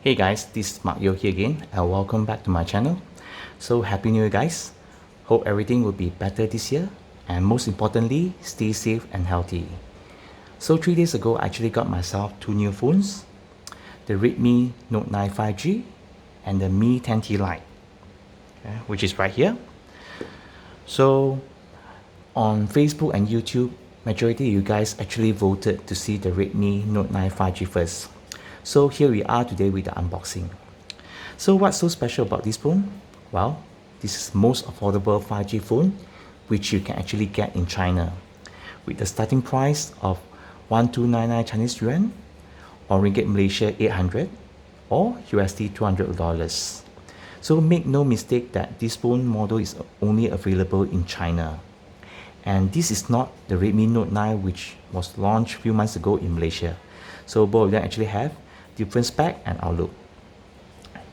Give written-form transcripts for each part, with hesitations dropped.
Hey guys, this is Mark Yo here again and welcome back to my channel. So happy new year guys. Hope everything will be better this year and most importantly, stay safe and healthy. So 3 days ago I actually got myself two new phones, the Redmi Note 9 5G and the Mi 10T Lite, okay, which is right here. So on Facebook and YouTube, majority of you guys actually voted to see the Redmi Note 9 5G first. So here we are today with the unboxing. So what's so special about this phone? Well, this is most affordable 5G phone which you can actually get in China with the starting price of 1299 Chinese yuan or ringgit Malaysia 800 or USD $200. So make no mistake that this phone model is only available in China. And this is not the Redmi Note 9 which was launched a few months ago in Malaysia. So both of them actually have different spec and outlook.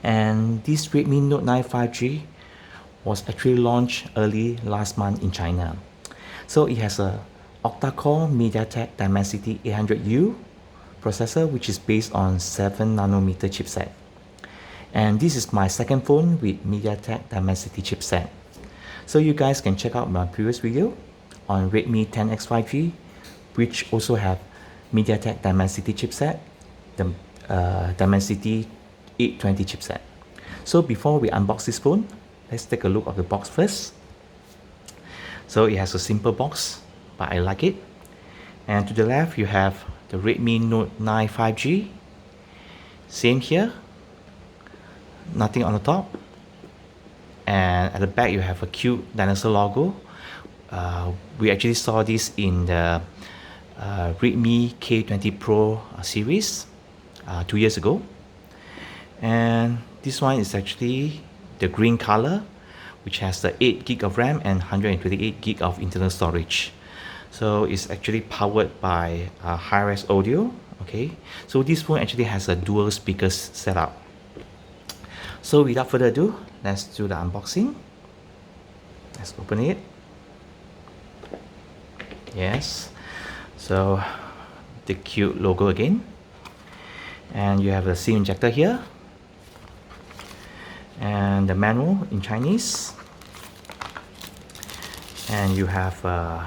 And this Redmi Note 9 5G was actually launched early last month in China. So it has a octa-core Mediatek Dimensity 800U processor which is based on 7nm chipset. And this is my second phone with Mediatek Dimensity chipset. So you guys can check out my previous video on Redmi 10X 5G which also have Mediatek Dimensity chipset, the Dimensity 820 chipset. So before we unbox this phone, let's take a look at the box first. So it has a simple box, but I like it. And to the left you have the Redmi Note 9 5G. Same here, nothing on the top. And at the back you have a cute dinosaur logo. We actually saw this in the Redmi K20 Pro series 2 years ago. And this one is actually the green color which has the 8GB of RAM and 128GB of internal storage. So it's actually powered by high-res audio. Okay, so this phone actually has a dual speakers setup. So without further ado, let's do the unboxing. Let's open it. Yes, so the cute logo again. And you have the SIM injector here and the manual in Chinese, and you have a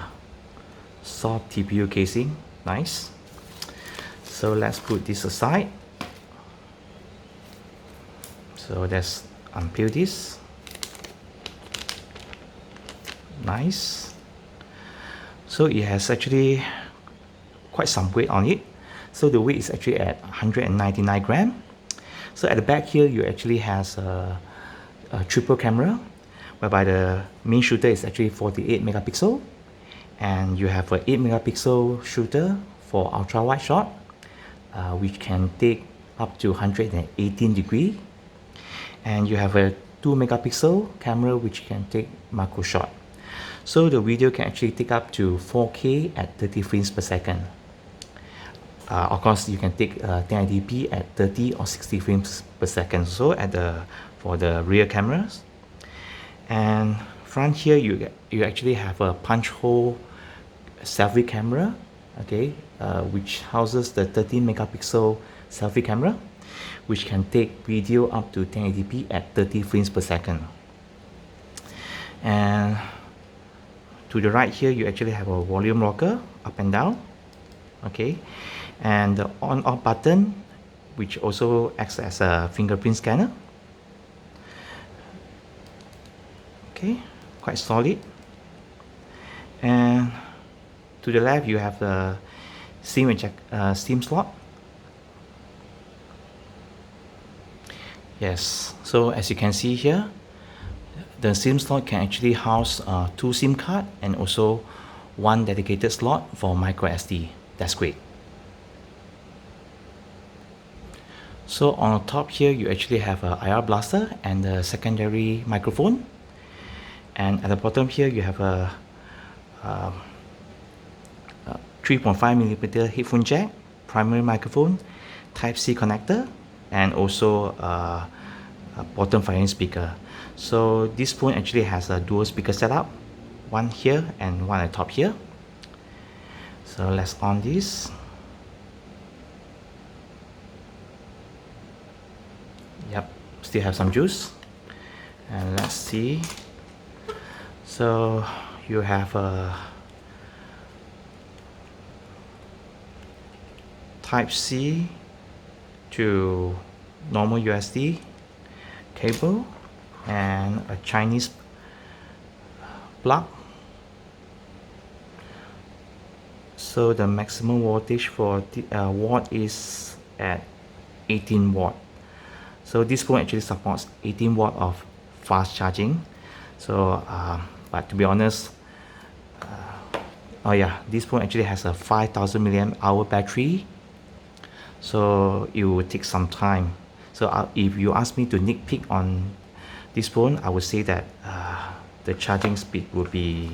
soft TPU casing. Nice. So let's put this aside. So let's unpeel this. Nice. So it has actually quite some weight on it. So the weight is actually at 199 grams. So at the back here, you actually has a triple camera, whereby the main shooter is actually 48 megapixel, and you have an 8 megapixel shooter for ultra wide shot, which can take up to 118 degree, and you have a 2 megapixel camera which can take macro shot. So the video can actually take up to 4K at 30 frames per second. Of course, you can take 1080p at 30 or 60 frames per second. So for the rear cameras, and front here you actually have a punch hole selfie camera, okay, which houses the 13 megapixel selfie camera, which can take video up to 1080p at 30 frames per second. And to the right here, you actually have a volume rocker up and down, okay, and the on-off button which also acts as a fingerprint scanner. Okay, quite solid. And to the left you have the SIM slot. Yes, so as you can see here, the SIM slot can actually house 2 SIM cards and also 1 dedicated slot for micro SD. That's great. So on the top here, you actually have a IR blaster and a secondary microphone. And at the bottom here, you have a 3.5mm headphone jack, primary microphone, Type-C connector, and also a bottom firing speaker. So this phone actually has a dual speaker setup, one here and one at the top here. So let's on this. Yep, still have some juice. And let's see. So you have a Type C to normal USB cable and a Chinese plug. So the maximum voltage for the watt is at 18 watt. So this phone actually supports 18 watt of fast charging. So but to be honest, oh yeah, this phone actually has a 5000 milliamp hour battery, so it will take some time. So if you ask me to nitpick on this phone, I would say that the charging speed would be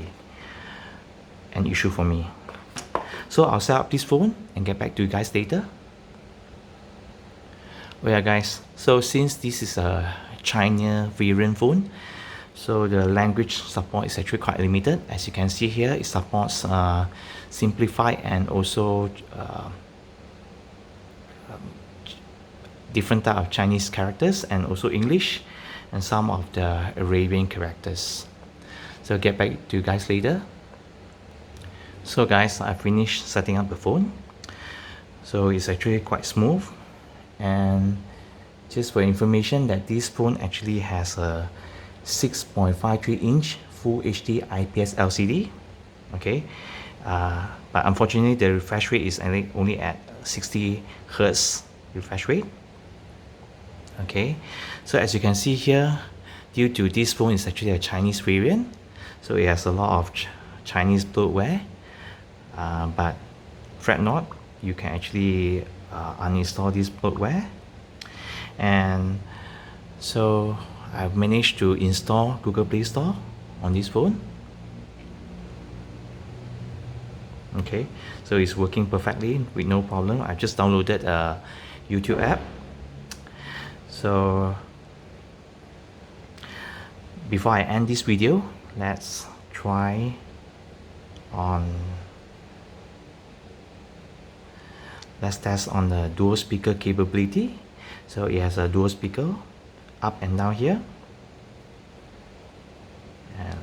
an issue for me. So I'll set up this phone and get back to you guys later. Well, yeah, guys, so since this is a China variant phone, so the language support is actually quite limited. As you can see here, it supports simplified and also different type of Chinese characters, and also English and some of the Arabian characters. So I'll get back to you guys later. So guys, I finished setting up the phone. So it's actually quite smooth, and just for information that this phone actually has a 6.53 inch Full HD IPS LCD. Okay, but unfortunately the refresh rate is only at 60 Hz refresh rate. Okay, so as you can see here, due to this phone is actually a Chinese variant, so it has a lot of Chinese bloatware, but fret not, you can actually uninstall this bloatware. And so I've managed to install Google Play Store on this phone. Okay, so it's working perfectly with no problem. I just downloaded a YouTube app. So before I end this video, let's try on, let's test on the dual speaker capability. So it has a dual speaker up and down here, and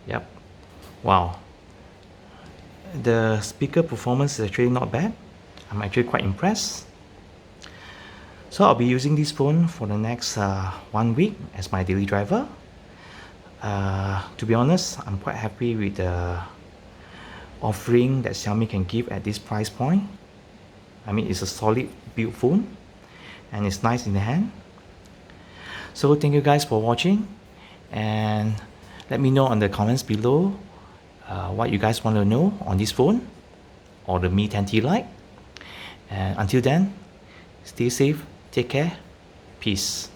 yep, wow, the speaker performance is actually not bad. I'm actually quite impressed. So I'll be using this phone for the next 1 week as my daily driver. To be honest, I'm quite happy with the offering that Xiaomi can give at this price point. I mean, it's a solid build phone and it's nice in the hand. So thank you guys for watching, and let me know on the comments below what you guys want to know on this phone or the Mi 10T Lite. And until then, stay safe, take care, peace.